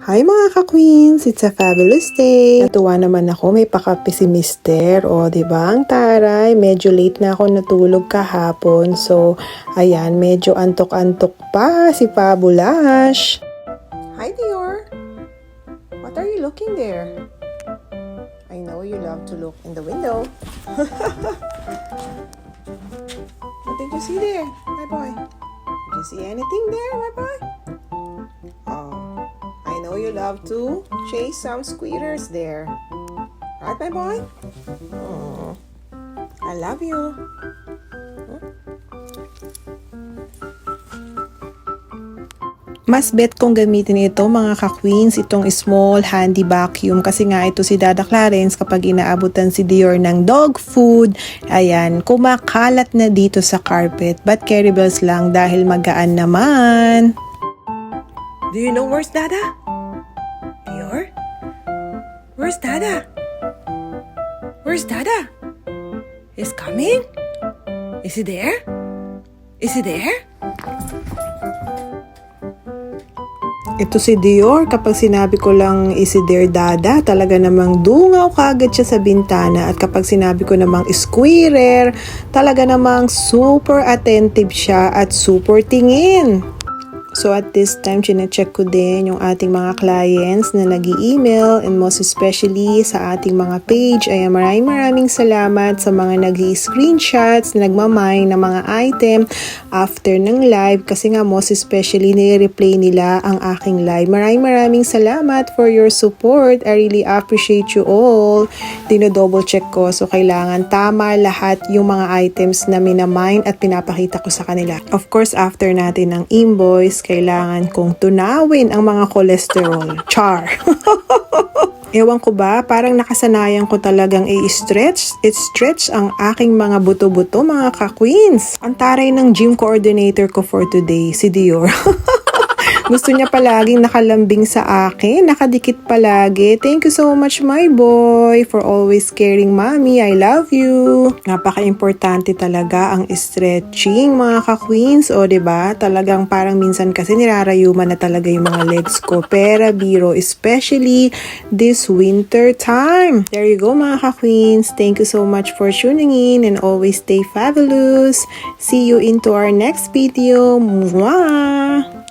Hi mga ka-queens! It's a fabulous day! Natuwa naman ako, may pakape si Mister. O, diba? Ang taray, medyo late na ako natulog kahapon. So, ayan, medyo antok-antok pa si Fabulash. Hi, Dior! What are you looking there? I know you love to look in the window. What did you see there, my boy? Did you see anything there, my boy? Oh, I know you love to chase some squirters there. Right, my boy? Oh, I love you. Mas bet kong gamitin ito mga ka-queens, itong small handy vacuum kasi nga ito si Dada Clarence kapag inaabutan si Dior ng dog food, ayan, kumakalat na dito sa carpet. But carry bells lang dahil magaan naman. Do you know where's Dada? Dior? Where's Dada? Where's Dada? He's coming? Is he there? Is he there? Ito si Dior, kapag sinabi ko lang is there Dada, talaga namang dungaw kaagad siya sa bintana. At kapag sinabi ko namang squirrel, talaga namang super attentive siya at super tingin. So at this time, chinecheck ko din yung ating mga clients na nag-i-email and most especially sa ating mga page. Ayan, maraming salamat sa mga nag-i-screenshots, nagmamine ng mga item after ng live kasi nga most especially nire-replay nila ang aking live. Maraming salamat for your support. I really appreciate you all. Dino-double check ko so kailangan tama lahat yung mga items na minamine at pinapakita ko sa kanila. Of course, after natin ng invoice, kailangan kong tunawin ang mga cholesterol. Char! Ewan ko ba, parang nakasanayan ko talagang i-stretch ang aking mga buto-buto, mga ka-queens. Ang taray ng gym coordinator ko for today, si Dior. Gusto niya palaging nakalambing sa akin, nakadikit palagi. Thank you so much, my boy, for always caring, mommy. I love you. Napaka-importante talaga ang stretching, mga ka-queens. O, diba? Talagang parang minsan kasi nirarayuman na talaga yung mga legs ko. Pero biro, especially this winter time. There you go, mga ka-queens. Thank you so much for tuning in and always stay fabulous. See you into our next video. Mwah!